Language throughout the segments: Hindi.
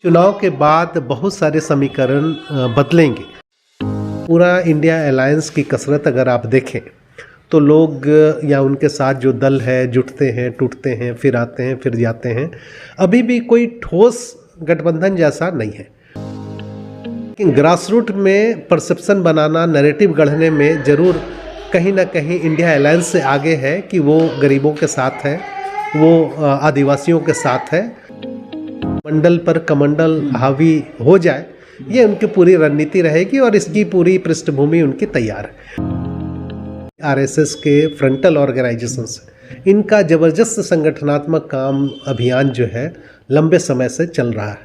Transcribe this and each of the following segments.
चुनाव के बाद बहुत सारे समीकरण बदलेंगे। पूरा इंडिया अलायंस की कसरत अगर आप देखें तो लोग या उनके साथ जो दल है जुटते हैं, टूटते हैं, फिर आते हैं, फिर जाते हैं। अभी भी कोई ठोस गठबंधन जैसा नहीं है। लेकिन ग्रास रूट में परसेप्शन बनाना, नैरेटिव गढ़ने में ज़रूर कहीं ना कहीं इंडिया अलायंस से आगे है कि वो गरीबों के साथ है, वो आदिवासियों के साथ है। मंडल पर कमंडल हावी हो जाए, ये उनकी पूरी रणनीति रहेगी और इसकी पूरी पृष्ठभूमि उनकी तैयार है। आरएसएस के फ्रंटल ऑर्गेनाइजेशंस, इनका जबरदस्त संगठनात्मक काम अभियान जो है लंबे समय से चल रहा है।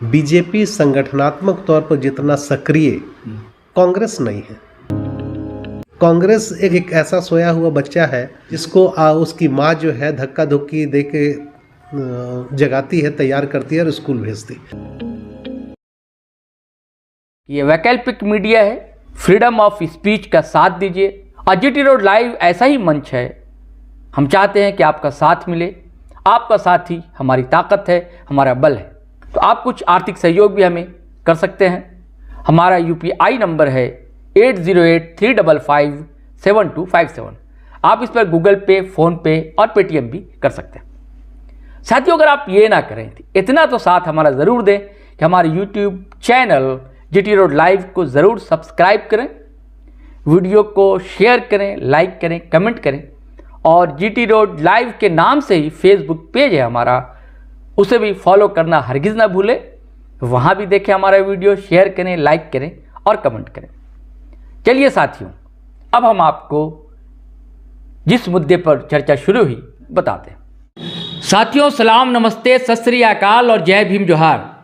बीजेपी संगठनात्मक तौर पर जितना सक्रिय कांग्रेस नहीं है। कांग्रेस एक ऐसा सोया हुआ बच्चा है जिसको उसकी माँ जो है धक्का धुक्की दे के जगाती है, तैयार करती है और स्कूल भेजती है। ये वैकल्पिक मीडिया है, फ्रीडम ऑफ स्पीच का साथ दीजिए। और जीटी रोड लाइव ऐसा ही मंच है, हम चाहते हैं कि आपका साथ मिले। आपका साथ ही हमारी ताकत है, हमारा बल है। तो आप कुछ आर्थिक सहयोग भी हमें कर सकते हैं। हमारा UPI नंबर है 8083557257। आप इस पर गूगल पे, फ़ोन पे और पेटीएम भी कर सकते हैं। साथियों, अगर आप ये ना करें तो इतना तो साथ हमारा ज़रूर दें कि हमारे YouTube channel GT road live को ज़रूर सब्सक्राइब करें, वीडियो को शेयर करें, लाइक करें, कमेंट करें। और जीटी रोड लाइव के नाम से ही फेसबुक पेज है हमारा, उसे भी फॉलो करना हरगिज़ ना भूलें। वहाँ भी देखें हमारा वीडियो, शेयर करें, लाइक करें और कमेंट करें। चलिए साथियों, अब हम आपको जिस मुद्दे पर चर्चा शुरू हुई बताते हैं। साथियों, सलाम, नमस्ते, सत श्री अकाल और जय भीम जोहार।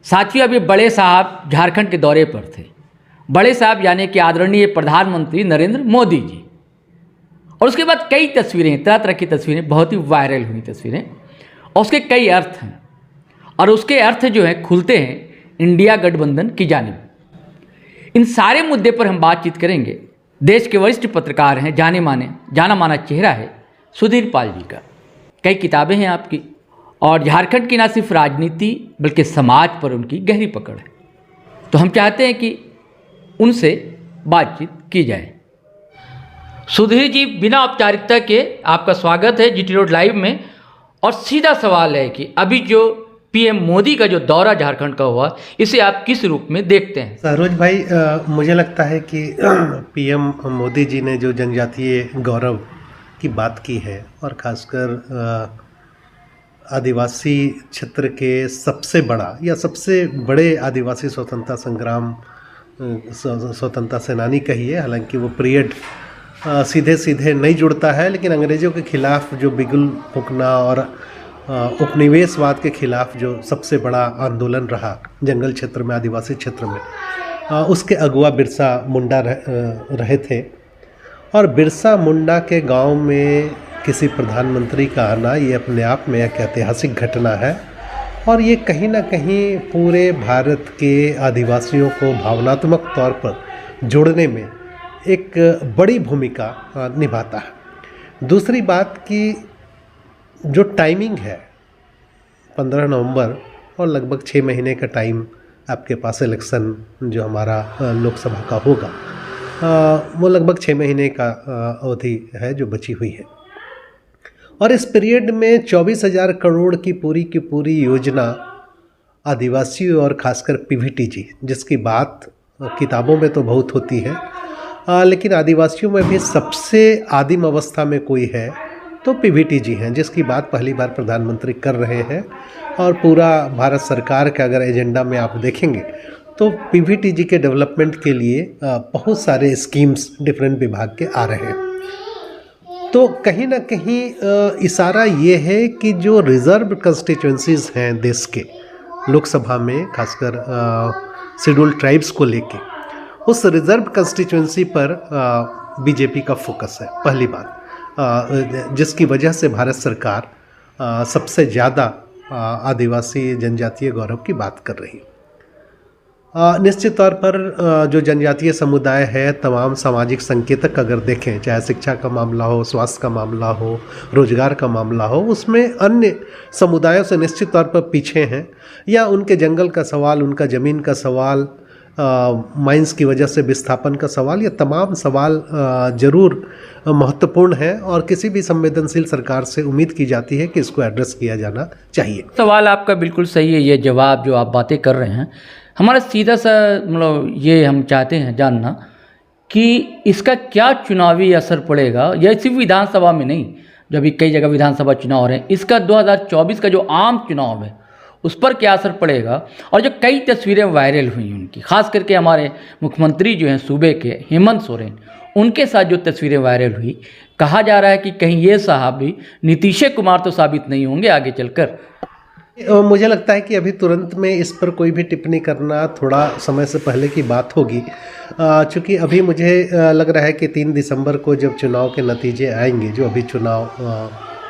साथियों, अभी बड़े साहब झारखंड के दौरे पर थे। बड़े साहब यानी कि आदरणीय प्रधानमंत्री नरेंद्र मोदी जी। और उसके बाद कई तस्वीरें, तरह तरह की तस्वीरें, बहुत ही वायरल हुई तस्वीरें, और उसके कई अर्थ हैं। और उसके अर्थ जो हैं खुलते हैं इंडिया गठबंधन की जानिब। इन सारे मुद्दे पर हम बातचीत करेंगे। देश के वरिष्ठ पत्रकार हैं, जाना माना चेहरा है सुधीर पाल जी का। कई किताबें हैं आपकी, और झारखंड की ना सिर्फ राजनीति बल्कि समाज पर उनकी गहरी पकड़ है। तो हम चाहते हैं कि उनसे बातचीत की जाए। सुधीर जी, बिना औपचारिकता के आपका स्वागत है जीटी रोड लाइव में। और सीधा सवाल है कि अभी जो PM मोदी का जो दौरा झारखंड का हुआ, इसे आप किस रूप में देखते हैं? सरोज भाई, मुझे लगता है कि PM मोदी जी ने जो जनजातीय गौरव की बात की है और ख़ासकर आदिवासी क्षेत्र के सबसे बड़े आदिवासी स्वतंत्रता सेनानी कहिए, हालांकि वो पीरियड सीधे सीधे नहीं जुड़ता है, लेकिन अंग्रेज़ों के खिलाफ जो बिगुल फूंकना और उपनिवेशवाद के खिलाफ जो सबसे बड़ा आंदोलन रहा जंगल क्षेत्र में, आदिवासी क्षेत्र में, उसके अगुआ बिरसा मुंडा रहे थे। और बिरसा मुंडा के गांव में किसी प्रधानमंत्री का आना, ये अपने आप में एक ऐतिहासिक घटना है। और ये कहीं ना कहीं पूरे भारत के आदिवासियों को भावनात्मक तौर पर जोड़ने में एक बड़ी भूमिका निभाता है। दूसरी बात कि जो टाइमिंग है, 15 नवंबर और लगभग 6 महीने का टाइम आपके पास इलेक्शन जो हमारा लोकसभा का होगा, वो लगभग 6 महीने का अवधि है जो बची हुई है। और इस पीरियड में 24,000 करोड़ की पूरी योजना आदिवासी और खासकर PVTG, जिसकी बात किताबों में तो बहुत होती है, लेकिन आदिवासियों में भी सबसे आदिम अवस्था में कोई है तो PVTG हैं, जिसकी बात पहली बार प्रधानमंत्री कर रहे हैं। और पूरा भारत सरकार का अगर एजेंडा में आप देखेंगे तो PVTG के डेवलपमेंट के लिए बहुत सारे स्कीम्स डिफरेंट विभाग के आ रहे हैं। तो कहीं ना कहीं इशारा ये है कि जो रिज़र्व कंस्टिट्यूंसीज़ हैं देश के लोकसभा में, खासकर शेड्यूल्ड ट्राइब्स को लेके, उस रिज़र्व कंस्टिट्यूंसी पर बीजेपी का फोकस है, पहली बात, जिसकी वजह से भारत सरकार सबसे ज़्यादा आदिवासी जनजातीय गौरव की बात कर रही है। निश्चित तौर पर जो जनजातीय समुदाय है, तमाम सामाजिक संकेतक अगर देखें, चाहे शिक्षा का मामला हो, स्वास्थ्य का मामला हो, रोजगार का मामला हो, उसमें अन्य समुदायों से निश्चित तौर पर पीछे हैं। या उनके जंगल का सवाल, उनका ज़मीन का सवाल, माइंस की वजह से विस्थापन का सवाल, ये तमाम सवाल ज़रूर महत्वपूर्ण है और किसी भी संवेदनशील सरकार से उम्मीद की जाती है कि इसको एड्रेस किया जाना चाहिए। सवाल आपका बिल्कुल सही है। ये जवाब जो आप बातें कर रहे हैं, हमारा सीधा सा मतलब ये हम चाहते हैं जानना कि इसका क्या चुनावी असर पड़ेगा, या सिर्फ विधानसभा में नहीं, जो अभी कई जगह विधानसभा चुनाव हो रहे हैं, इसका 2024 का जो आम चुनाव है उस पर क्या असर पड़ेगा। और जो कई तस्वीरें वायरल हुई उनकी, खास करके हमारे मुख्यमंत्री जो हैं सूबे के हेमंत सोरेन, उनके साथ जो तस्वीरें वायरल हुई, कहा जा रहा है कि कहीं ये साहब भी नीतीश कुमार तो साबित नहीं होंगे आगे चलकर। मुझे लगता है कि अभी तुरंत में इस पर कोई भी टिप्पणी करना थोड़ा समय से पहले की बात होगी, चूँकि अभी मुझे लग रहा है कि 3 दिसंबर को जब चुनाव के नतीजे आएंगे, जो अभी चुनाव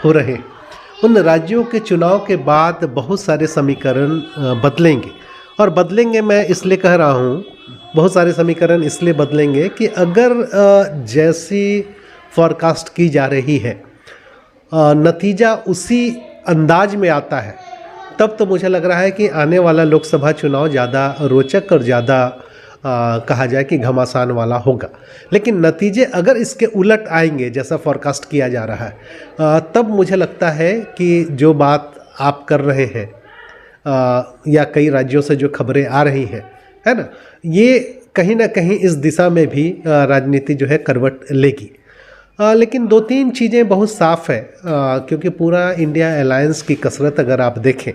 हो रहे हैं, उन राज्यों के चुनाव के बाद बहुत सारे समीकरण बदलेंगे। और बदलेंगे मैं इसलिए कह रहा हूँ, बहुत सारे समीकरण इसलिए बदलेंगे कि अगर जैसी फॉरकास्ट की जा रही है नतीजा उसी अंदाज में आता है, तब तो मुझे लग रहा है कि आने वाला लोकसभा चुनाव ज़्यादा रोचक और ज़्यादा कहा जाए कि घमासान वाला होगा। लेकिन नतीजे अगर इसके उलट आएंगे जैसा फॉरकास्ट किया जा रहा है, तब मुझे लगता है कि जो बात आप कर रहे हैं या कई राज्यों से जो खबरें आ रही हैं, है ना, ये कहीं ना कहीं इस दिशा में भी राजनीति जो है करवट लेगी। लेकिन 2-3 चीज़ें बहुत साफ़ है, क्योंकि पूरा इंडिया अलायंस की कसरत अगर आप देखें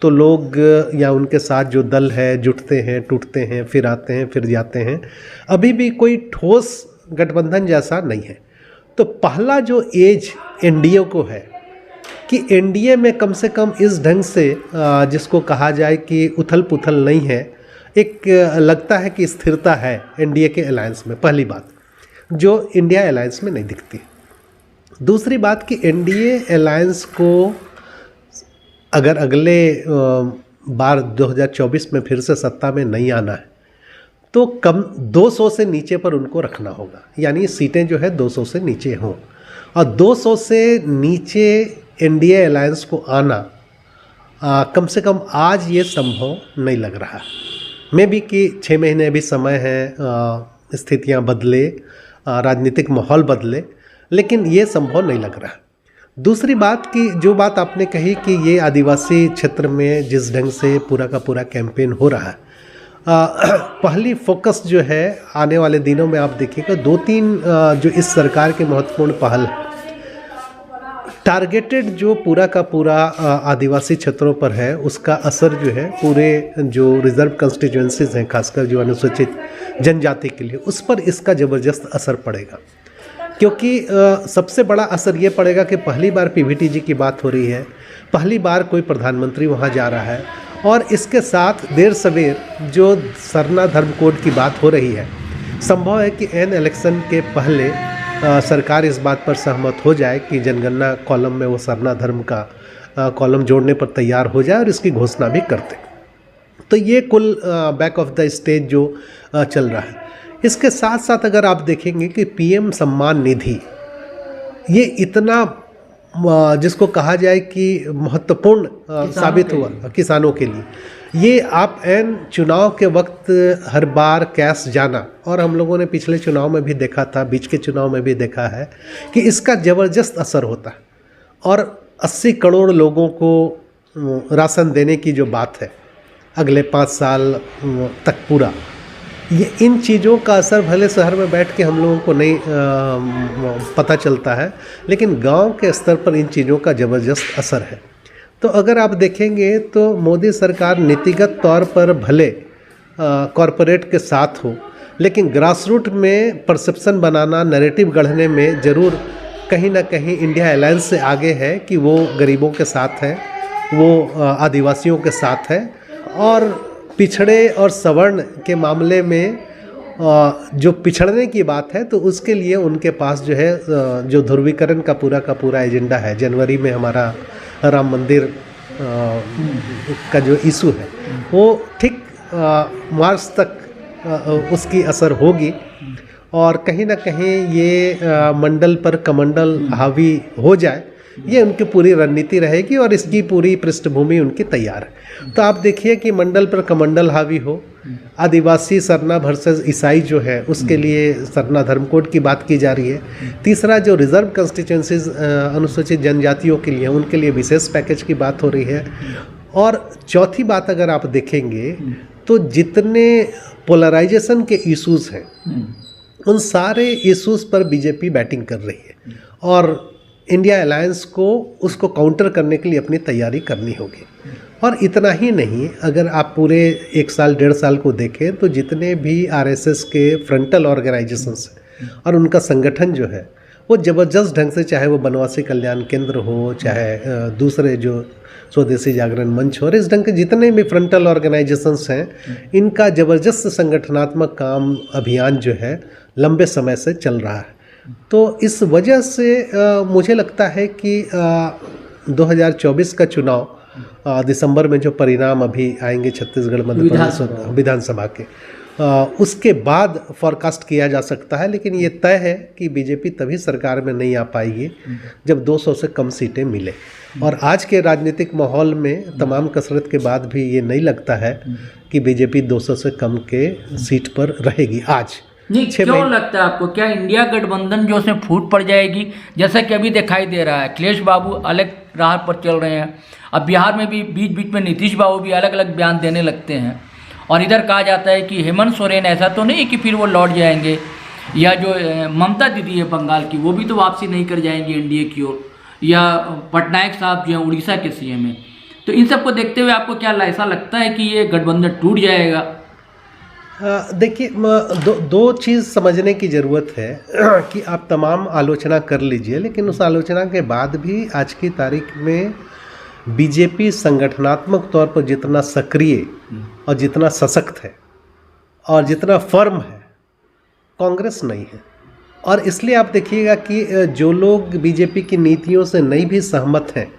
तो लोग या उनके साथ जो दल है जुटते हैं, टूटते हैं, फिर आते हैं, फिर जाते हैं, अभी भी कोई ठोस गठबंधन जैसा नहीं है। तो पहला जो एज एनडीए को है कि एनडीए में कम से कम इस ढंग से जिसको कहा जाए कि उथल पुथल नहीं है, एक लगता है कि स्थिरता है एनडीए के अलायंस में, पहली बात जो इंडिया अलायंस में नहीं दिखती। दूसरी बात कि एनडीए अलायंस को अगर अगले बार 2024 में फिर से सत्ता में नहीं आना है तो कम 200 से नीचे पर उनको रखना होगा, यानी सीटें जो है 200 से नीचे हों। और 200 से नीचे एनडीए अलायंस को आना कम से कम आज ये संभव नहीं लग रहा। मे भी कि 6 महीने अभी समय है, स्थितियां बदले, राजनीतिक माहौल बदले, लेकिन ये संभव नहीं लग रहा। दूसरी बात कि जो बात आपने कही कि ये आदिवासी क्षेत्र में जिस ढंग से पूरा का पूरा कैंपेन हो रहा है, पहली फोकस जो है आने वाले दिनों में आप देखिएगा 2-3 जो इस सरकार के महत्वपूर्ण पहल है, टारगेटेड जो पूरा का पूरा आदिवासी क्षेत्रों पर है, उसका असर जो है पूरे जो रिजर्व कंस्टिट्यूएंसीज हैं, खासकर जो अनुसूचित जनजाति के लिए, उस पर इसका ज़बरदस्त असर पड़ेगा। क्योंकि सबसे बड़ा असर ये पड़ेगा कि पहली बार पीवीटी की बात हो रही है, पहली बार कोई प्रधानमंत्री वहाँ जा रहा है, और इसके साथ देर सवेर जो सरना धर्म कोड की बात हो रही है, संभव है कि एन इलेक्शन के पहले सरकार इस बात पर सहमत हो जाए कि जनगणना कॉलम में वो सरना धर्म का कॉलम जोड़ने पर तैयार हो जाए और इसकी घोषणा भी करते। तो ये कुल बैक ऑफ द स्टेज जो चल रहा है। इसके साथ साथ अगर आप देखेंगे कि पीएम सम्मान निधि, ये इतना जिसको कहा जाए कि महत्वपूर्ण साबित हुआ किसानों के लिए, ये आप एन चुनाव के वक्त हर बार कैश जाना, और हम लोगों ने पिछले चुनाव में भी देखा था, बीच के चुनाव में भी देखा है कि इसका ज़बरदस्त असर होता है। और 80 करोड़ लोगों को राशन देने की जो बात है अगले 5 साल तक पूरा, ये इन चीज़ों का असर भले शहर में बैठ के हम लोगों को नहीं पता चलता है, लेकिन गांव के स्तर पर इन चीज़ों का ज़बरदस्त असर है। तो अगर आप देखेंगे तो मोदी सरकार नीतिगत तौर पर भले कॉरपोरेट के साथ हो, लेकिन ग्रास रूट में परसेप्शन बनाना, नैरेटिव गढ़ने में ज़रूर कहीं ना कहीं इंडिया अलायंस से आगे है कि वो गरीबों के साथ है, वो आदिवासियों के साथ है, और पिछड़े और सवर्ण के मामले में जो पिछड़ने की बात है तो उसके लिए उनके पास जो है जो ध्रुवीकरण का पूरा एजेंडा है। जनवरी में हमारा राम मंदिर का जो इशू है वो ठीक मार्च तक उसकी असर होगी और कहीं ना कहीं ये मंडल पर कमंडल हावी हो जाए, ये उनकी पूरी रणनीति रहेगी और इसकी पूरी पृष्ठभूमि उनकी तैयार है। तो आप देखिए कि मंडल पर कमंडल हावी हो, आदिवासी सरना वर्सेस ईसाई जो है उसके लिए सरना धर्म कोड की बात की जा रही है। तीसरा जो रिजर्व कंस्टिट्यूंसीज अनुसूचित जनजातियों के लिए, उनके लिए विशेष पैकेज की बात हो रही है। और चौथी बात अगर आप देखेंगे तो जितने पोलराइजेशन के इश्यूज हैं उन सारे इश्यूज पर बीजेपी बैटिंग कर रही है और इंडिया अलायंस को उसको काउंटर करने के लिए अपनी तैयारी करनी होगी। और इतना ही नहीं, अगर आप पूरे 1 साल 1.5 साल को देखें तो जितने भी आरएसएस के फ्रंटल ऑर्गेनाइजेशंस और उनका संगठन जो है वो ज़बरदस्त ढंग से, चाहे वो बनवासी कल्याण केंद्र हो, चाहे दूसरे जो स्वदेशी जागरण मंच हो, और इस ढंग के जितने भी फ्रंटल ऑर्गेनाइजेशंस हैं इनका ज़बरदस्त संगठनात्मक काम अभियान जो है लंबे समय से चल रहा है। तो इस वजह से मुझे लगता है कि 2024 का चुनाव दिसंबर में जो परिणाम अभी आएंगे छत्तीसगढ़ मध्य प्रदेश विधानसभा के, उसके बाद फॉरकास्ट किया जा सकता है। लेकिन ये तय है कि बीजेपी तभी सरकार में नहीं आ पाएगी जब 200 से कम सीटें मिले। और आज के राजनीतिक माहौल में तमाम कसरत के बाद भी ये नहीं लगता है कि बीजेपी 200 से कम के सीट पर रहेगी आज। नहीं, क्यों लगता है आपको? क्या इंडिया गठबंधन जो उसमें फूट पड़ जाएगी, जैसा कि अभी दिखाई दे रहा है अखिलेश बाबू अलग राह पर चल रहे हैं, अब बिहार में भी बीच बीच में नीतीश बाबू भी अलग अलग बयान देने लगते हैं, और इधर कहा जाता है कि हेमंत सोरेन ऐसा तो नहीं कि फिर वो लौट जाएंगे, या जो ममता दीदी है बंगाल की वो भी तो वापसी नहीं कर जाएंगी एनडीए की ओर, या पटनायक साहब जो हैं उड़ीसा के सीएम हैं। तो इन सब को देखते हुए आपको क्या ऐसा लगता है कि ये गठबंधन टूट जाएगा? देखिए, दो चीज़ समझने की ज़रूरत है कि आप तमाम आलोचना कर लीजिए, लेकिन उस आलोचना के बाद भी आज की तारीख में बीजेपी संगठनात्मक तौर पर जितना सक्रिय और जितना सशक्त है और जितना फर्म है, कांग्रेस नहीं है। और इसलिए आप देखिएगा कि जो लोग बीजेपी की नीतियों से नहीं भी सहमत हैं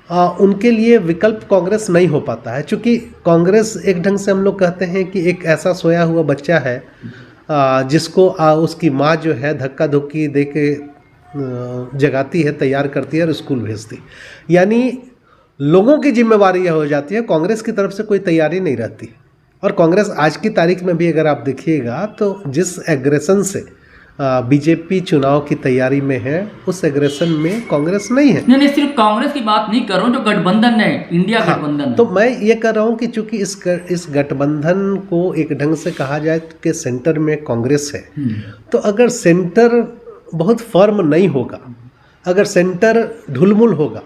उनके लिए विकल्प कांग्रेस नहीं हो पाता है, क्योंकि कांग्रेस एक ढंग से हम लोग कहते हैं कि एक ऐसा सोया हुआ बच्चा है जिसको उसकी माँ जो है धक्का धुक्की दे के जगाती है, तैयार करती है और स्कूल भेजती। यानी लोगों की जिम्मेवारी यह हो जाती है, कांग्रेस की तरफ से कोई तैयारी नहीं रहती। और कांग्रेस आज की तारीख में भी अगर आप देखिएगा तो जिस एग्रेशन से बीजेपी चुनाव की तैयारी में है, उस एग्रेशन में कांग्रेस नहीं है। नहीं, सिर्फ कांग्रेस की बात नहीं कर रहा हूँ, जो गठबंधन है, इंडिया गठबंधन। तो मैं ये कर रहा हूँ कि चूंकि इस गठबंधन को एक ढंग से कहा जाए कि सेंटर में कांग्रेस है, तो अगर सेंटर बहुत फर्म नहीं होगा, अगर सेंटर ढुलमुल होगा,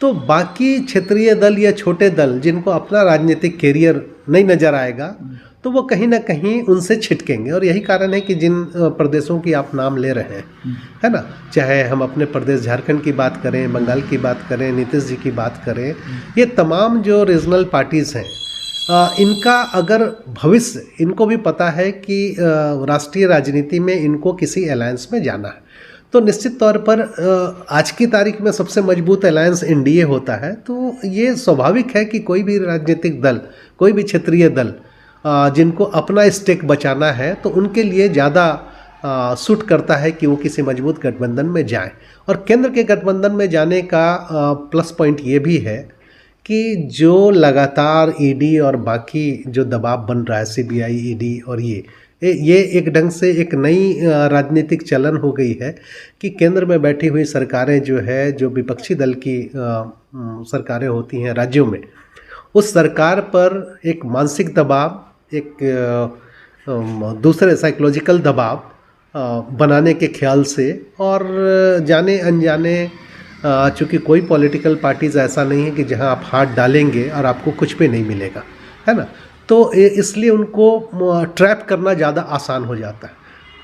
तो बाकी क्षेत्रीय दल या छोटे दल जिनको अपना राजनीतिक कैरियर नहीं नजर आएगा तो वो कहीं ना कहीं उनसे छिटकेंगे। और यही कारण है कि जिन प्रदेशों की आप नाम ले रहे हैं, है ना, चाहे हम अपने प्रदेश झारखंड की बात करें, बंगाल की बात करें, नीतीश जी की बात करें, ये तमाम जो रीजनल पार्टीज़ हैं, इनका अगर भविष्य, इनको भी पता है कि राष्ट्रीय राजनीति में इनको किसी अलायंस में जाना है, तो निश्चित तौर पर आज की तारीख में सबसे मजबूत अलायंस एनडीए होता है। तो ये स्वाभाविक है कि कोई भी राजनीतिक दल, कोई भी क्षेत्रीय दल जिनको अपना स्टेक बचाना है, तो उनके लिए ज़्यादा सूट करता है कि वो किसी मजबूत गठबंधन में जाएं। और केंद्र के गठबंधन में जाने का प्लस पॉइंट ये भी है कि जो लगातार ईडी और बाकी जो दबाव बन रहा है, सीबीआई, ईडी, और ये एक ढंग से एक नई राजनीतिक चलन हो गई है कि केंद्र में बैठी हुई सरकारें जो है, जो विपक्षी दल की सरकारें होती हैं राज्यों में, उस सरकार पर एक मानसिक दबाव, एक दूसरे साइकोलॉजिकल दबाव बनाने के ख्याल से, और जाने अनजाने, चूँकि कोई पॉलिटिकल पार्टीज़ ऐसा नहीं है कि जहां आप हाथ डालेंगे और आपको कुछ भी नहीं मिलेगा, है ना, तो इसलिए उनको ट्रैप करना ज़्यादा आसान हो जाता है।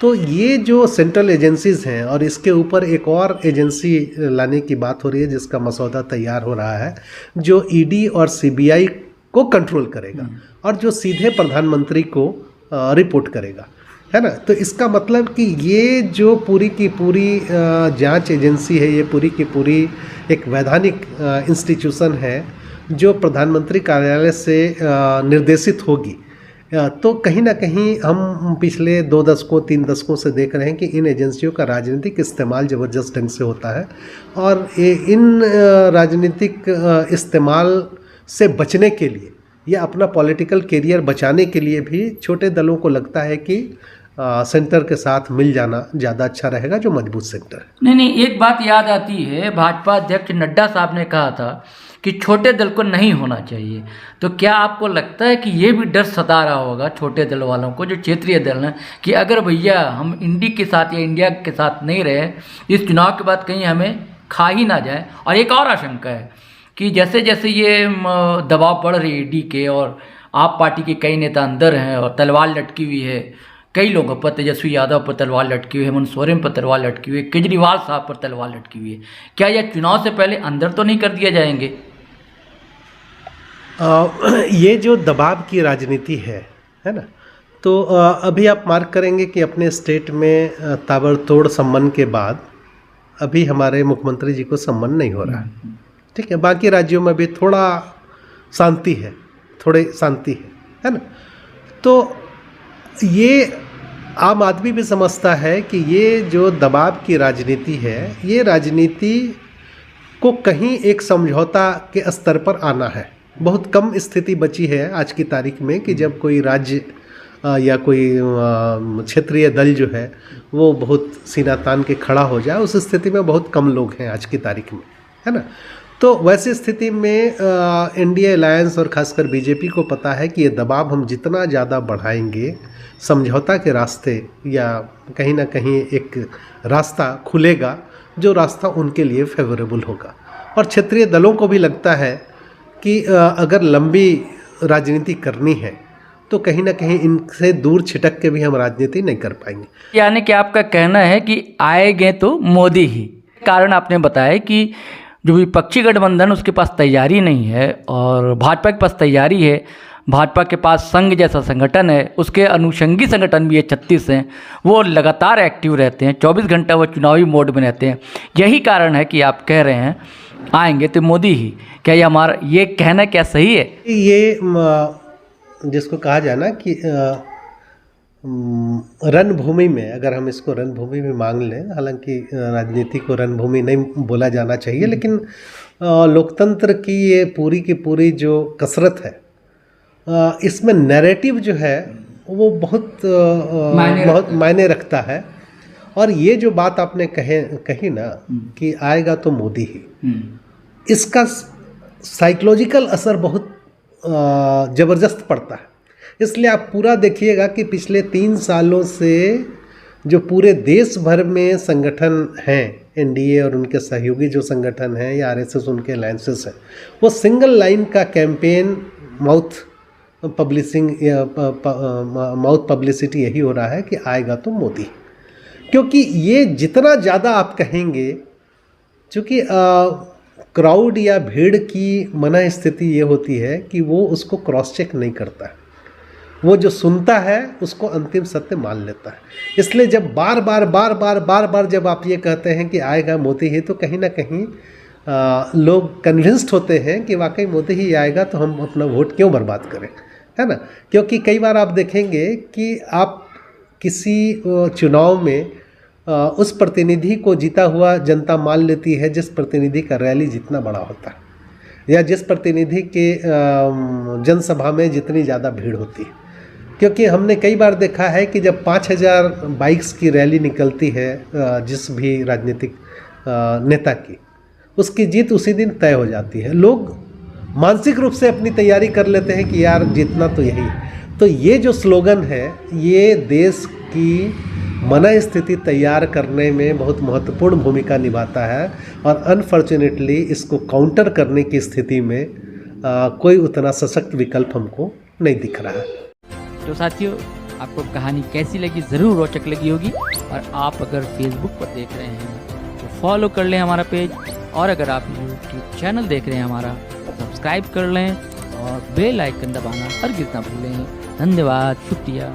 तो ये जो सेंट्रल एजेंसीज़ हैं, और इसके ऊपर एक और एजेंसी लाने की बात हो रही है जिसका मसौदा तैयार हो रहा है, जो ईडी और सीबीआई को कंट्रोल करेगा और जो सीधे प्रधानमंत्री को रिपोर्ट करेगा, है ना। तो इसका मतलब कि ये जो पूरी की पूरी जांच एजेंसी है, ये पूरी की पूरी एक वैधानिक इंस्टीट्यूशन है जो प्रधानमंत्री कार्यालय से निर्देशित होगी, तो कहीं ना कहीं हम पिछले 2 दशकों 3 दशकों से देख रहे हैं कि इन एजेंसियों का राजनीतिक इस्तेमाल ज़बरदस्त ढंग से होता है। और इन राजनीतिक इस्तेमाल से बचने के लिए या अपना पॉलिटिकल कैरियर बचाने के लिए भी छोटे दलों को लगता है कि सेंटर के साथ मिल जाना ज़्यादा अच्छा रहेगा, जो मजबूत सेंटर है। नहीं, एक बात याद आती है, भाजपा अध्यक्ष नड्डा साहब ने कहा था कि छोटे दल को नहीं होना चाहिए। तो क्या आपको लगता है कि ये भी डर सता रहा होगा छोटे दल वालों को, जो क्षेत्रीय दल हैं, कि अगर भैया हम इंडी के साथ या इंडिया के साथ नहीं रहे, इस चुनाव के बाद कहीं हमें खा ही ना जाए। और एक और आशंका है कि जैसे जैसे ये दबाव बढ़ रही है डी के, और आप पार्टी के कई नेता अंदर हैं और तलवार लटकी हुई है कई लोगों पर, तेजस्वी यादव पर तलवार लटकी हुई है, हेमंत सोरेन पर तलवार लटकी हुई है, केजरीवाल साहब पर तलवार लटकी हुई है, क्या यह चुनाव से पहले अंदर तो नहीं कर दिया जाएंगे? ये जो दबाव की राजनीति है ना, तो अभी आप मार्क करेंगे कि अपने स्टेट में ताबड़तोड़ सम्मान के बाद अभी हमारे मुख्यमंत्री जी को सम्मान नहीं हो रहा है, ठीक है। बाकी राज्यों में भी थोड़ा शांति है, थोड़ी शांति है ना। तो ये आम आदमी भी समझता है कि ये जो दबाव की राजनीति है, ये राजनीति को कहीं एक समझौता के स्तर पर आना है। बहुत कम स्थिति बची है आज की तारीख में कि जब कोई राज्य या कोई क्षेत्रीय दल जो है वो बहुत सीना तान के खड़ा हो जाए। उस स्थिति में बहुत कम लोग हैं आज की तारीख में, है ना। तो वैसी स्थिति में एनडीए अलायंस और खासकर बीजेपी को पता है कि ये दबाव हम जितना ज़्यादा बढ़ाएंगे, समझौता के रास्ते या कहीं ना कहीं एक रास्ता खुलेगा जो रास्ता उनके लिए फेवरेबल होगा। और क्षेत्रीय दलों को भी लगता है कि अगर लंबी राजनीति करनी है तो कहीं ना कहीं इनसे दूर छिटक के भी हम राजनीति नहीं कर पाएंगे। यानी कि आपका कहना है कि आएंगे तो मोदी ही। कारण आपने बताया कि जो विपक्षी गठबंधन उसके पास तैयारी नहीं है और भाजपा के पास तैयारी है। भाजपा के पास संघ जैसा संगठन है, उसके अनुषंगी संगठन भी है 36 हैं, वो लगातार एक्टिव रहते हैं, 24 घंटा वो चुनावी मोड में रहते हैं। यही कारण है कि आप कह रहे हैं आएंगे तो मोदी ही। क्या ये हमारा ये कहना क्या सही है? ये जिसको कहा जाए ना कि रणभूमि में, अगर हम इसको रणभूमि में मांग लें, हालांकि राजनीति को रणभूमि नहीं बोला जाना चाहिए, लेकिन लोकतंत्र की ये पूरी की पूरी जो कसरत है, इसमें नैरेटिव जो है वो बहुत मायने रखता है। और ये जो बात आपने कही ना कि आएगा तो मोदी ही, इसका साइकोलॉजिकल असर बहुत ज़बरदस्त पड़ता है। इसलिए आप पूरा देखिएगा कि पिछले 3 सालों से जो पूरे देश भर में संगठन हैं, एनडीए और उनके सहयोगी जो संगठन हैं या आरएसएस उनके अलायंसेस हैं, वो सिंगल लाइन का कैंपेन, माउथ पब्लिसिटी यही हो रहा है कि आएगा तो मोदी। क्योंकि ये जितना ज़्यादा आप कहेंगे, चूँकि क्राउड या भीड़ की मना स्थिति ये होती है कि वो उसको क्रॉस चेक नहीं करता है, वो जो सुनता है उसको अंतिम सत्य मान लेता है। इसलिए जब बार बार जब आप ये कहते हैं कि आएगा मोदी ही, तो कहीं ना कहीं लोग कन्विंस्ड होते हैं कि वाकई मोदी ही आएगा, तो हम अपना वोट क्यों बर्बाद करें, है ना। क्योंकि कई बार आप देखेंगे कि आप किसी चुनाव में उस प्रतिनिधि को जीता हुआ जनता मान लेती है जिस प्रतिनिधि का रैली जितना बड़ा होता है या जिस प्रतिनिधि के जनसभा में जितनी ज़्यादा भीड़ होती है। क्योंकि हमने कई बार देखा है कि जब 5000 बाइक्स की रैली निकलती है जिस भी राजनीतिक नेता की, उसकी जीत उसी दिन तय हो जाती है। लोग मानसिक रूप से अपनी तैयारी कर लेते हैं कि यार जीतना तो यही है। तो ये जो स्लोगन है, ये देश की मना स्थिति तैयार करने में बहुत महत्वपूर्ण भूमिका निभाता है। और अनफॉर्चुनेटली इसको काउंटर करने की स्थिति में कोई उतना सशक्त विकल्प हमको नहीं दिख रहा है। तो साथियों, आपको कहानी कैसी लगी, ज़रूर रोचक लगी होगी। और आप अगर फेसबुक पर देख रहे हैं तो फॉलो कर लें हमारा पेज, और अगर आप यूट्यूब चैनल देख रहे हैं हमारा, सब्सक्राइब कर लें और बेल आइकन दबाना हरगिज़ ना भूलें। धन्यवाद, शुक्रिया।